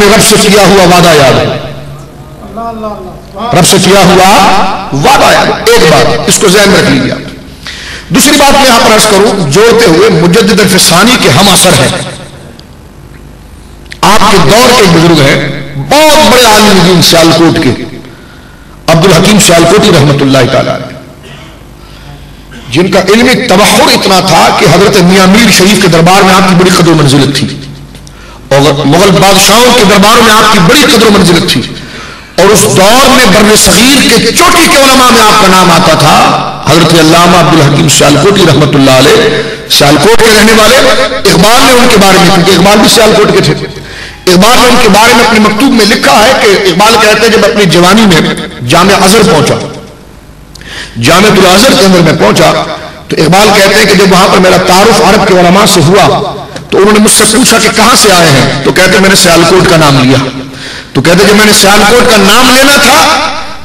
کہ رب سے کیا ہوا وعدہ یاد ہے، رب سے کیا ہوا وعدہ یاد. ایک بات اس کو ذہن میں رکھ لیجیے. دوسری بات میں یہاں پر عرض کروں جوڑتے ہوئے، مجدد الفسانی کے ہم اثر ہیں، آپ کے دور کے بزرگ ہیں، بہت بڑے عالم دین سیالکوٹ کے عبد الحکیم سیالکوٹی رحمت اللہ تعالی، جن کا علمی تبحر اتنا تھا کہ حضرت میاں میر شریف کے دربار میں آپ کی بڑی قدر و منزلت تھی، اور مغل بادشاہوں کے درباروں میں آپ کی بڑی قدر و منزلت تھی، اور اس دور میں بر صغیر کے چوٹی کے علماء میں آپ کا نام آتا تھا. حضرت علامہ عبد الحکیم سیالکوٹی رحمت اللہ علیہ سیالکوٹ کے رہنے والے. اقبال نے ان کے بارے میں، کیونکہ اقبال بھی سیالکوٹ کے تھے، اقبال نے ان کے بارے میں اپنے مکتوب میں لکھا ہے کہ اقبال کہتے ہیں جب اپنی جوانی میں جامع ازہر پہنچا، جامع الازہر کے اندر میں پہنچا، تو اقبال کہتے ہیں کہ جب وہاں پر میرا تعارف عرب کے علماء سے ہوا تو انہوں نے مجھ سے پوچھا کہ کہاں سے آئے ہیں، تو کہتے میں نے سیالکوٹ کا نام لیا. تو کہتے جب میں نے سیالکوٹ کا نام لینا تھا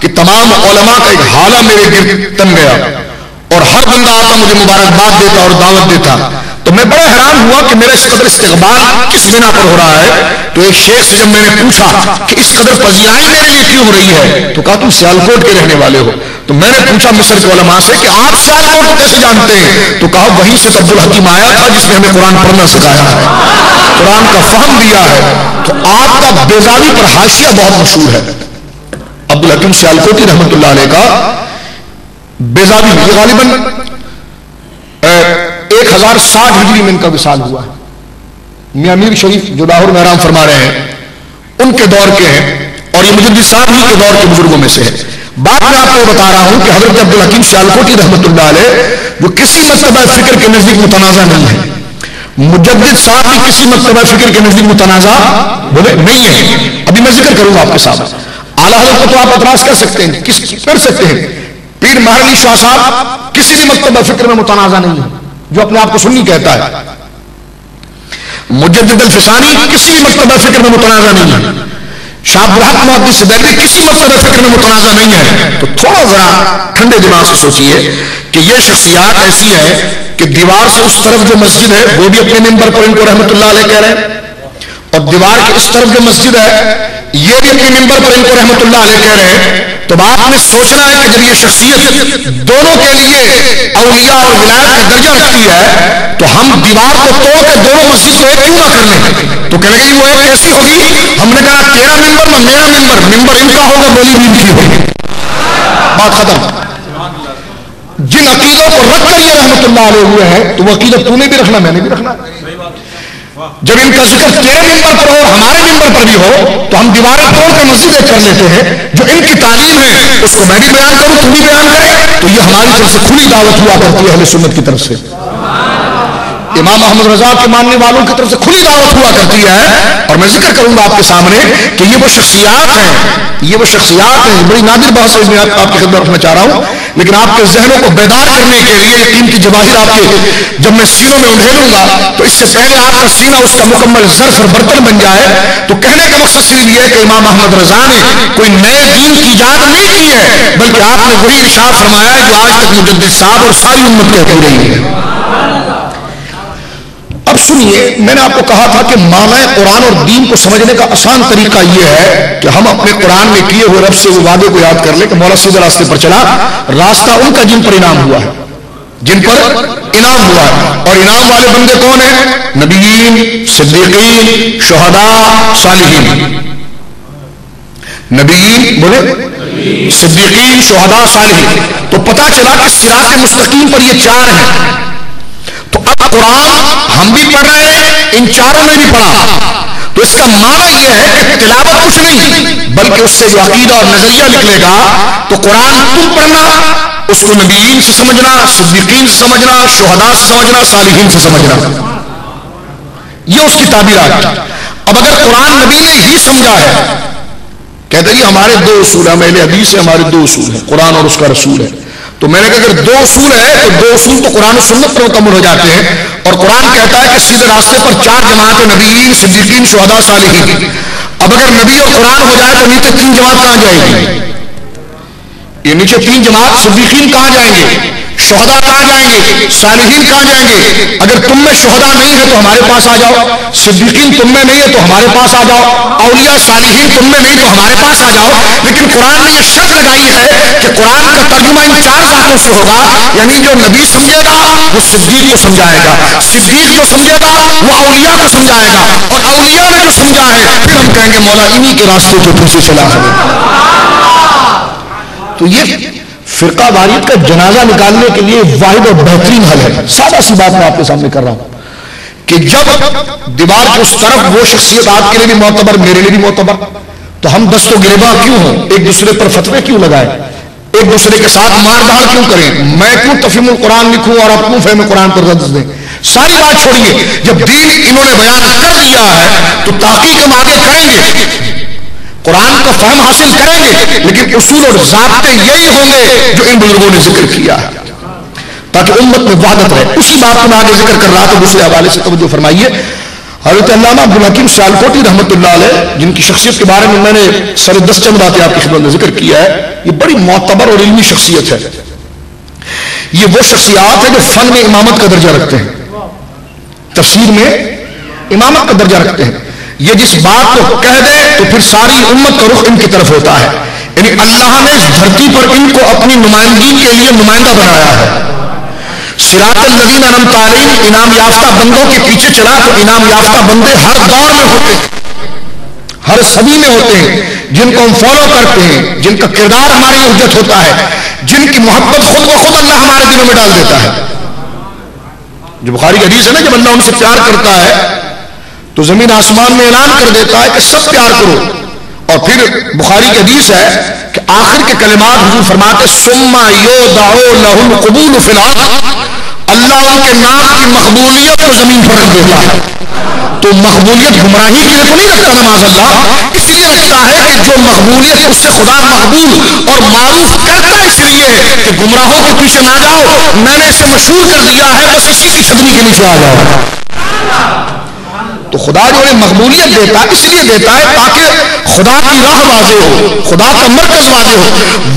کہ تمام علماء کا ایک حالہ میرے گرد تن گیا، اور ہر بندہ آتا مجھے مبارکباد دیتا اور دعوت دیتا. تو میں بڑا حیران ہوا کہ میرا اس قدر استقبال کس بنا پر ہو رہا ہے. تو ایک شیخ سے جب میں نے پوچھا کہ اس قدر پذیرائی میرے لیے کیوں ہو رہی ہے، تو کہا تم سیالکوٹ کے رہنے والے ہو. تو میں نے پوچھا مصر کے علماء سے کہ آپ سیالکوٹ کو کیسے جانتے ہیں، تو کہا وہیں سے عبد الحکیم آیا تھا جس نے ہمیں قرآن پڑھنا سکھایا ہے، قرآن کا فہم دیا ہے. تو آپ کا بیزاوی پر حاشیہ بہت مشہور ہے. عبد الحکیم سیالکوٹی رحمت اللہ علیہ کا بیزاوی یہ غالباً 1060 ہجری میں ان کا وصال ہوا ہے. میاں میر شریف جو لاہور میں آرام فرما رہے ہیں ان کے دور کے ہیں، اور یہ مجدد صاحب ہی کے دور کے بزرگوں میں سے ہے. بات میں آپ کو بتا رہا ہوں کہ حضرت عبد الحکیم سیالکوٹی رحمت اللہ علیہ وہ کسی مرتبہ فکر کے نزدیک متنازع نہیں ہے. مجدد صاحب بھی کسی مرتبہ فکر کے نزدیک متنازع بولے نہیں ہے. ابھی میں ذکر کروں گا آپ کے ساتھ. اعلیٰ حضرت کو تو آپ اعتراض کر سکتے ہیں، کر سکتے ہیں. پیر مہر علی شاہ صاحب کسی بھی مرتبہ فکر میں متنازع نہیں ہے، جو اپنے آپ کو سنی کہتا ہے. مجدد الفسانی کسی بھی مرتبہ فکر میں متنازع نہیں ہے. شاہ عبدالحق محدث دہلوی کسی مرتبہ فکر میں متنازع نہیں ہے. تو تھوڑا ذرا ٹھنڈے دماغ سے سوچئے کہ یہ شخصیات ایسی ہیں کہ دیوار سے اس طرف جو مسجد ہے وہ بھی اپنے منبر پر ان کو رحمت اللہ علیہ کہہ رہے ہیں، اور دیوار کے اس طرف جو مسجد ہے یہ بھی اپنے منبر پر ان کو رحمت اللہ علیہ کہہ رہے ہیں. تو آپ نے سوچنا ہے کہ جب یہ شخصیت دونوں کے لیے اولیاء اور ولایت کا درجہ رکھتی ہے تو ہم دیوار کو توڑ کے دونوں مسجد کو ایک کیوں نہ کر لیں. تو کہنے لگے وہ ایک کیسی ہوگی. ہم نے کہا تیرا ممبر نہ میرا ممبر، ممبر ان کا ہوگا میری بھی ان کی ہوگی. بات ختم. جن عقیدوں کو رکھ کر یہ رحمت اللہ علیہ ہوئے ہیں تو وہ عقیدت تو نے بھی رکھنا، میں نے بھی رکھنا. جب ان کا ذکر تیرے ممبر پر ہو ہمارے ممبر پر بھی ہو تو ہم دیواریں توڑ کے مسجدیں کر لیتے ہیں. جو ان کی تعلیم ہے اس کو میں بھی بیان کروں، تم بھی بیان کرے. تو یہ ہماری طرف سے کھلی دعوت ہوا کرتی ہے اہل سنت کی طرف سے. امام احمد رضا کے ماننے والوں کی طرف سے کھلی دعوت ہوا کرتی ہے. اور میں ذکر کروں گا آپ کے سامنے کہ یہ وہ شخصیات ہیں بڑی نادر بحث ہے، میں آپ کی خدمت رکھنا چاہ رہا ہوں، لیکن آپ کے ذہنوں کو بیدار کرنے کے لیے یقین کی جواہر آپ کے جب میں سینوں میں انڈھیلوں گا تو اس سے پہلے آپ کا سینہ اس کا مکمل ظرف اور برتن بن جائے. تو کہنے کا مقصد صرف یہ ہے کہ امام احمد رضا نے کوئی نئے دین کی ایجاد نہیں کی ہے، بلکہ آپ نے وہی ارشاد فرمایا ہے جو آج تک مجدد صاحب اور ساری امت کہتی رہی ہے. اب سنیے، میں نے آپ کو کہا تھا کہ معنی قرآن اور دین کو سمجھنے کا آسان طریقہ یہ ہے کہ ہم اپنے قرآن میں کیے ہوئے رب سے وہ وعدے کو یاد کر لیں کہ مولا سیدھے راستے پر چلا. راستہ ان کا جن پر انعام ہوا ہے، جن پر انعام ہوا ہے. اور انعام والے بندے کون ہیں؟ نبیین، صدیقین، شہداء، صالحین. نبیین بولے، صدیقین، شہداء، صالحین. تو پتا چلا کہ صراط مستقیم پر یہ چار ہیں. تو اب قرآن ہم بھی پڑھ رہے ہیں، ان چاروں نے بھی پڑھا. تو اس کا معنی یہ ہے کہ تلاوت کچھ نہیں بلکہ اس سے جو عقیدہ اور نظریہ نکلے گا. تو قرآن تم پڑھنا، اس کو نبیین سے سمجھنا، صدیقین سے سمجھنا، شہداء سے سمجھنا، صالحین سے سمجھنا، یہ اس کی تعبیرات. اب اگر قرآن نبی نے ہی سمجھا ہے، کہتے ہیں ہمارے دو اصول ہیں، اہل حدیث سے ہمارے دو اصول ہیں، قرآن اور اس کا رسول ہے. تو میں نے کہا اگر دو اصول ہے تو دو اصول تو قرآن و سنت پر مکمل ہو جاتے ہیں. اور قرآن کہتا ہے کہ سیدھے راستے پر چار جماعتیں، نبیین، صدیقین، شہداء، صالحین. اب اگر نبی اور قرآن ہو جائے تو نیچے تین جماعت کہاں جائے گی؟ یہ نیچے تین جماعت صدیقین کہاں جائیں گے؟ شہداء کہاں جائیں گے؟ صالحین کہاں جائیں گے؟ اگر تم میں شہداء نہیں ہے تو ہمارے پاس آ جاؤ، صدیقین تم میں نہیں ہے تو ہمارے پاس آ جاؤ، اولیاء صالحین تم میں نہیں تو ہمارے پاس آ جاؤ۔ لیکن قرآن نے یہ شرط لگائی ہے کہ قرآن کا ترجمہ ان چار ذاتوں سے ہوگا، یعنی جو نبی سمجھے گا وہ صدیق کو سمجھائے گا، صدیق جو سمجھے گا وہ اولیاء کو سمجھائے گا، اور اولیاء نے جو سمجھا ہے پھر ہم کہیں گے مولا انہی کے راستے کے پیچھے چلا ہے۔ تو یہ فرقہ واریت کا جنازہ نکالنے کے لیے واحد اور بہترین حل ہے۔ سادہ سی بات میں آپ کے سامنے کر رہا ہوں کہ جب دیوار کے اس طرف وہ شخصیت آپ کے لیے بھی معتبر میرے لیے بھی معتبر، تو ہم دست و گریباں کیوں ہوں، ایک دوسرے پر فتوے کیوں لگائیں، ایک دوسرے کے ساتھ مار دھاڑ کیوں کریں، میں کیوں تفہیم القرآن لکھوں اور آپ کیوں فہم قرآن پر رد دیں۔ ساری بات چھوڑیے، جب دین انہوں نے بیان کر دیا ہے تو تحقیق ہم آگے کریں گے، قرآن کا فہم حاصل کریں گے، لیکن اصول اور ضابطے یہی ہوں گے جو ان بزرگوں نے ذکر کیا ہے تاکہ امت میں وحدت رہے۔ اسی بات کو میں آگے ذکر کر رہا تھا، دوسرے حوالے سے توجہ فرمائیے۔ حضرت علامہ عبدالحکیم سیالکوٹی رحمۃ اللہ علیہ، جن کی شخصیت کے بارے میں نے سر 10 چند باتیں آپ کی خدمت میں ذکر کیا ہے، یہ بڑی معتبر اور علمی شخصیت ہے۔ یہ وہ شخصیات ہیں جو فن میں امامت کا درجہ رکھتے ہیں، تفسیر میں امامت کا درجہ رکھتے ہیں۔ یہ جس بات کو کہہ دے تو پھر ساری امت کا رخ ان کی طرف ہوتا ہے، یعنی اللہ نے اس دھرتی پر ان کو اپنی نمائندگی کے لیے نمائندہ بنایا ہے۔ صراط الذین انعمت علیہم، انعام یافتہ بندوں کے پیچھے چلا تو انعام یافتہ بندے ہر دور میں ہوتے ہیں، ہر صدی میں ہوتے ہیں، جن کو ہم فالو کرتے ہیں، جن کا کردار ہماری حجت ہوتا ہے، جن کی محبت خود بخود اللہ ہمارے دلوں میں ڈال دیتا ہے۔ جو بخاری کی حدیث ہے نا، جب اللہ ان سے پیار کرتا ہے تو زمین آسمان میں اعلان کر دیتا ہے کہ سب پیار کرو، اور پھر بخاری کی حدیث ہے کہ آخر کے کلمات حضور فرماتے ثم یودع لہ القبول فی الارض، اللہ ان کے نام کی مقبولیت کو زمین پر رکھ دیتا ہے۔ تو مقبولیت گمراہی کے لیے تو نہیں رکھتا نماز اللہ، اس لیے رکھتا ہے کہ جو مقبولیت اس سے خدا مقبول اور معروف کرتا ہے، اس لیے کہ گمراہوں کے پیچھے نہ جاؤ، میں نے اسے مشہور کر دیا ہے، بس اسی کی چھتری کے نیچے آ جاؤ۔ تو خدا جو ہے مقبولیت دیتا ہے اس لیے دیتا ہے تاکہ خدا کی راہ واضح ہو، خدا کا مرکز واضح ہو۔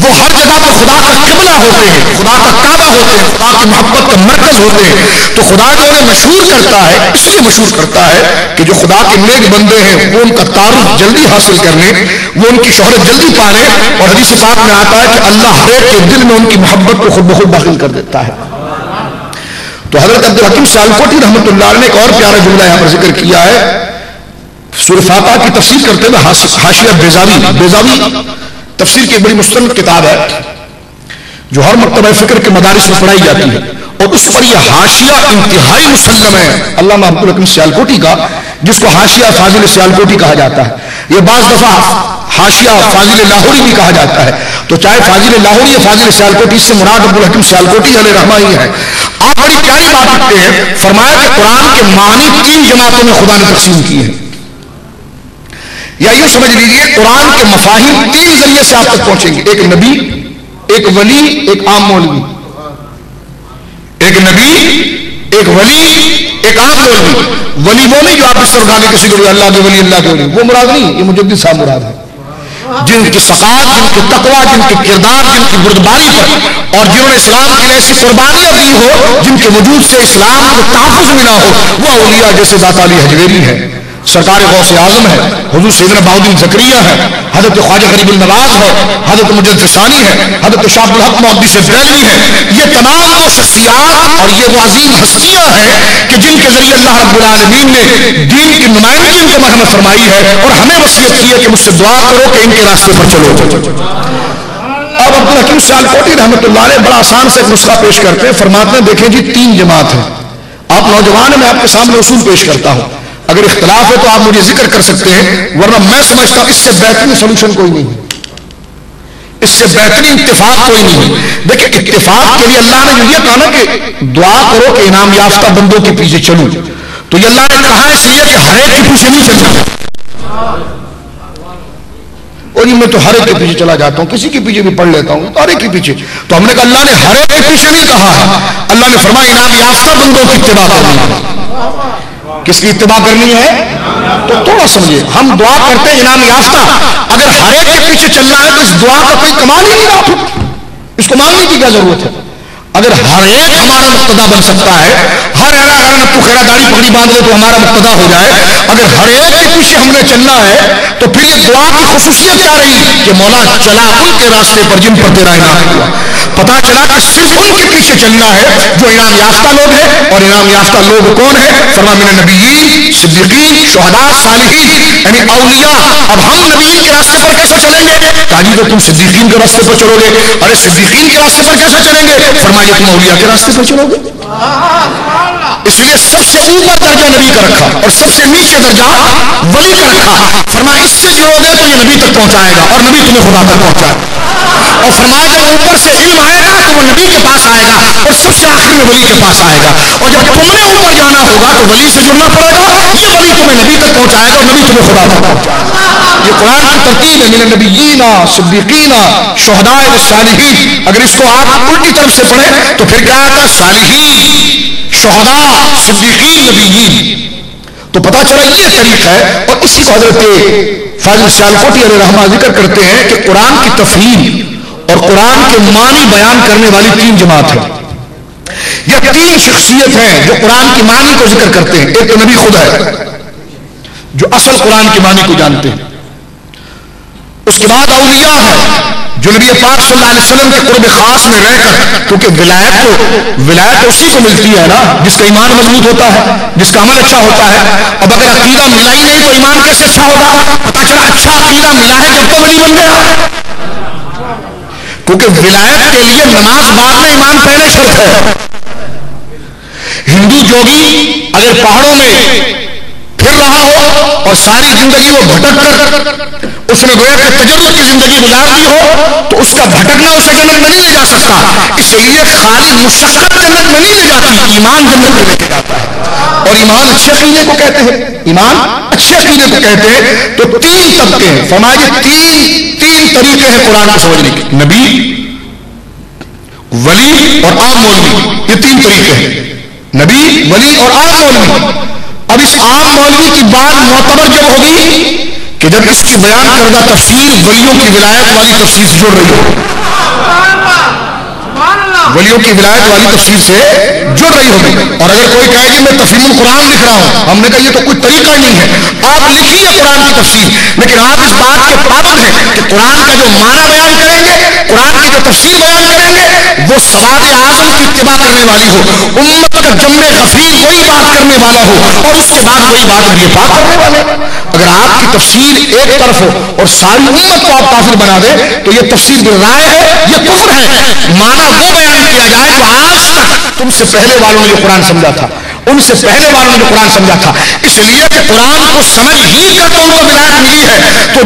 وہ ہر جگہ پر خدا کا قبلہ ہوتے ہیں، خدا کا کعبہ ہوتے ہیں، خدا کی محبت کا مرکز ہوتے ہیں۔ تو خدا جو ہے مشہور کرتا ہے، اس لیے مشہور کرتا ہے کہ جو خدا کے نیک بندے ہیں وہ ان کا تعارف جلدی حاصل کر لیں، وہ ان کی شہرت جلدی پا لیں، اور حدیث پاک میں آتا ہے کہ اللہ ہر ایک کے دل میں ان کی محبت کو خود بخود داخل کر دیتا ہے۔ تو حضرت عبدالحکیم سیالکوٹی رحمۃ اللہ علیہ نے ایک اور پیارا جملہ یہاں پر ذکر کیا ہے، سورہ فاتحہ کی تفسیر کرتے ہوئے حاشیہ بیضاوی تفسیر کی ایک بڑی مستند کتاب ہے جو ہر مکتبہ فکر کے مدارس میں پڑھائی جاتی ہے، اور اس پر یہ حاشیہ انتہائی مسلم ہے علامہ عبدالحکیم سیالکوٹی کا، جس کو حاشیہ فاضل سیالکوٹی کہا جاتا ہے۔ یہ بعض دفعہ حاشیہ فاضل لاہوری بھی کہا جاتا ہے، تو چاہے فاضل لاہوری یا فاضل سیالکوٹی، اس سے مراد عبدالحکیم سیالکوٹی علیہ رحمہ ہی ہے۔ آپ بڑی پیاری بات رکھتے ہیں، فرمایا کہ قرآن کے معنی 3 جماعتوں میں خدا نے تقسیم کیے ہیں، یا یوں سمجھ لیجیے قرآن کے مفاہیم 3 ذریعے سے آپ تک پہنچیں گے، ایک نبی، ایک ولی، ایک عام مولوی۔ ایک نبی، ایک ولی، ایک عام مولوی۔ ولی وہ نہیں جو آپ اس طرح گانے کسی کو اللہ کے ولی، اللہ کے ولی، وہ مراد نہیں، یہ مجدد صاحب مراد ہے، جن کی ثقافت، جن کے تقوی، جن کے کردار، جن کی بردباری پر، اور جنہوں نے اسلام کے لیے ایسی قربانیاں دی ہو جن کے وجود سے اسلام کو تحفظ ملا ہو، وہ اولیاء جیسے داتا علی حجویری ہے، سرکار غوث اعظم ہے، حضور سیدنا بہاؤالدین زکریا ہے، حضرت خواجہ غریب النواز ہے، حضرت مجدد ثانی ہے، حضرت شاہ عبدالحق محدث دہلوی ہے۔ یہ تمام وہ شخصیات اور یہ وہ عظیم ہستیاں ہیں کہ جن کے ذریعے اللہ رب العالمین نے دین کی نمائندگی ان کو مرحمت فرمائی ہے، اور ہمیں وصیت کی ہے کہ مجھ سے دعا کرو کہ ان کے راستے پر چلو۔ اب عبدالحکیم سیالکوٹی رحمۃ اللہ علیہ بڑا آسان سے ایک نسخہ پیش کرتے ہیں، فرماتے ہیں دیکھیں جی 3 جماعت ہیں، آپ نوجوان ہیں، میں آپ کے سامنے اصول پیش کرتا ہوں، اگر اختلاف ہے تو آپ مجھے ذکر کر سکتے ہیں، ورنہ میں سمجھتا ہوں اس سے بہترین سولوشن کوئی نہیں ہے، اس سے بہترین اتفاق کوئی نہیں ہے۔ دیکھیں اتفاق کے لیے اللہ نے یہ کہا نا کہ دعا کرو کہ انعام یافتہ بندوں کے پیچھے چلوں، تو یہ اللہ نے کہا اس لیے کہ ہر ایک کے پیچھے نہیں چلنا، اور میں تو ہر ایک کے پیچھے چلا جاتا ہوں، کسی کے پیچھے بھی پڑھ لیتا ہوں، ہر ایک کے پیچھے۔ تو ہم نے کہا اللہ نے ہر ایک کے پیچھے نہیں کہا ہے، اللہ نے فرمایا انعام یافتہ بندوں کی اتباع کرنی ہے۔ کس کی اتباع کرنی ہے؟ تو تھوڑا سمجھے، ہم دعا کرتے ہیں انعام یافتہ، اگر ہر ایک کے پیچھے چلنا ہے تو اس دعا کا کوئی کمال ہی نہیں رہا، اس کو مانگنے کی کیا ضرورت ہے؟ اگر ہر ایک ہمارا مقتدا بن سکتا ہے، ہر اگر تو خیرہ داڑھی پگڑی باندھ لے تو ہمارا مقتدا ہو جائے، اگر ہر ایک کے پیچھے ہم نے چلنا ہے تو پھر یہ دعا کی خصوصیت کیا رہی کہ مولا چلا ان کے راستے پر جن پر تیرا انعام ہوا. پتا چلا کہ صرف ان کے پیچھے چلنا ہے جو انعام یافتہ لوگ ہیں. اور انعام یافتہ لوگ کون ہیں؟ فرما من النبیین، صدیقین، شہداء، صالحین، یعنی اولیاء. اب ہم نبیین کے راستے پر کیسے چلیں گے؟ کہا تو تم صدیقین کے راستے پر چلو گے. ارے صدیقین کے راستے پر کیسے چلیں گے؟ فرمایا تم اولیاء کے راستے پر چلو گے. اس لیے سب سے اوپر درجہ نبی کا رکھا اور سب سے نیچے درجہ ولی کا رکھا. فرمایا اس سے جڑو گے تو یہ نبی تک پہنچائے گا اور نبی تمہیں خدا تک پہنچائے گا. اور فرمایا جب اوپر سے علم آئے گا تو وہ نبی کے پاس آئے گا اور سب سے آخر میں ولی کے پاس آئے گا. اور جب تم نے اوپر جانا ہوگا تو ولی سے جڑنا پڑے گا. یہ ولی تمہیں نبی تک پہنچائے گا اور نبی تمہیں خدا تک پہنچائے گا. یہ قرآن کی ترتیب ہے، من النبیین، صدیقین، شہداء، صالحین. اگر اس کو آپ الٹی طرف سے پڑھیں تو پھر کیا آتا؟ صالحین، شہداء، صدیقین، نبیین. تو پتا چلا یہ طریقہ ہے. اور اسی کو حضرت فاضل سیالکوٹی علیہ رحمہ ذکر کرتے ہیں کہ قرآن کی تفہیم اور قرآن کے معنی بیان کرنے والی تین جماعت ہے. یہ تین شخصیت ہیں جو قرآن کی معنی کو ذکر کرتے ہیں. ایک تو نبی خود ہے جو اصل قرآن کے معنی کو جانتے ہیں. اس کے بعد اولیاء ہے جو نبی پاک صلی اللہ علیہ وسلم کے قرب خاص میں رہ کر، کیونکہ ولایت اسی کو ملتی ہے نا جس کا ایمان مضبوط ہوتا ہے، جس کا عمل اچھا ہوتا ہے. اب اگر عقیدہ ملا ہی نہیں تو ایمان کیسے اچھا ہوگا؟ پتا چلا اچھا عقیدہ ملا ہے جب تو ولی بن گیا. کیونکہ ولایت کے لیے نماز بعد میں، ایمان پہلے شرط ہے. ہندو جوگی اگر پہاڑوں میں پھر رہا ہو اور ساری زندگی وہ بھٹک کر اس نے گویا کہ تجرد کی زندگی گزار دی ہو تو اس کا بھٹکنا اسے جنت میں نہیں لے جا سکتا. اس لیے خالی مشقت جنت میں نہیں لے جاتی، ایمان جنت میں لے کے جاتا ہے. اور ایمان اچھے عقیدے کو کہتے ہیں، ایمان اچھے عقیدے کو کہتے ہیں. تو تین طبقے ہیں. فرمایا تین طریقے ہیں قرآن کو سمجھنے کے: نبی، ولی اور عام مولوی. یہ تین طریقے ہیں، نبی، ولی اور عام مولوی. اب اس عام مولوی کی بات معتبر جب ہوگی کہ جب اس کی بیان کردہ تفسیر ولیوں کی ولایت والی تفسیر سے جڑ رہی ہو، ولیوں کی ولایت والی تفسیر سے جڑ رہی ہوگی. اور اگر کوئی کہے کہ میں تفسیر القرآن لکھ رہا ہوں، ہم نے کہا یہ تو کوئی طریقہ ہی نہیں ہے. آپ لکھیے قرآن کی تفسیر، لیکن آپ اس بات کے پابند ہیں کہ قرآن کا جو معنی بیان کریں گے، قرآن کی جو تفسیر بیان کریں گے، وہ سواد اعظم کی اتباع کرنے والی ہو، امت کا جم غفیر وہی بات کرنے والا ہو، اور اس کے بعد وہی بات نبی پاک کرنے والے. اگر آپ کی تفسیر ایک طرف ہو اور ساری امت کو آپ کافر بنا دیں تو یہ تفسیر بالرائے ہے، یہ کفر ہے. معنی وہ بیان کیا جائے جو آج تک تم سے پہلے والوں نے جو قرآن سمجھا تھا، ان سے پہلے والوں نے جو قرآن سمجھا تھا. اس لیے کہ قرآن کو سمجھ ہی کر تو ان کو ولایت ملی ہے. تو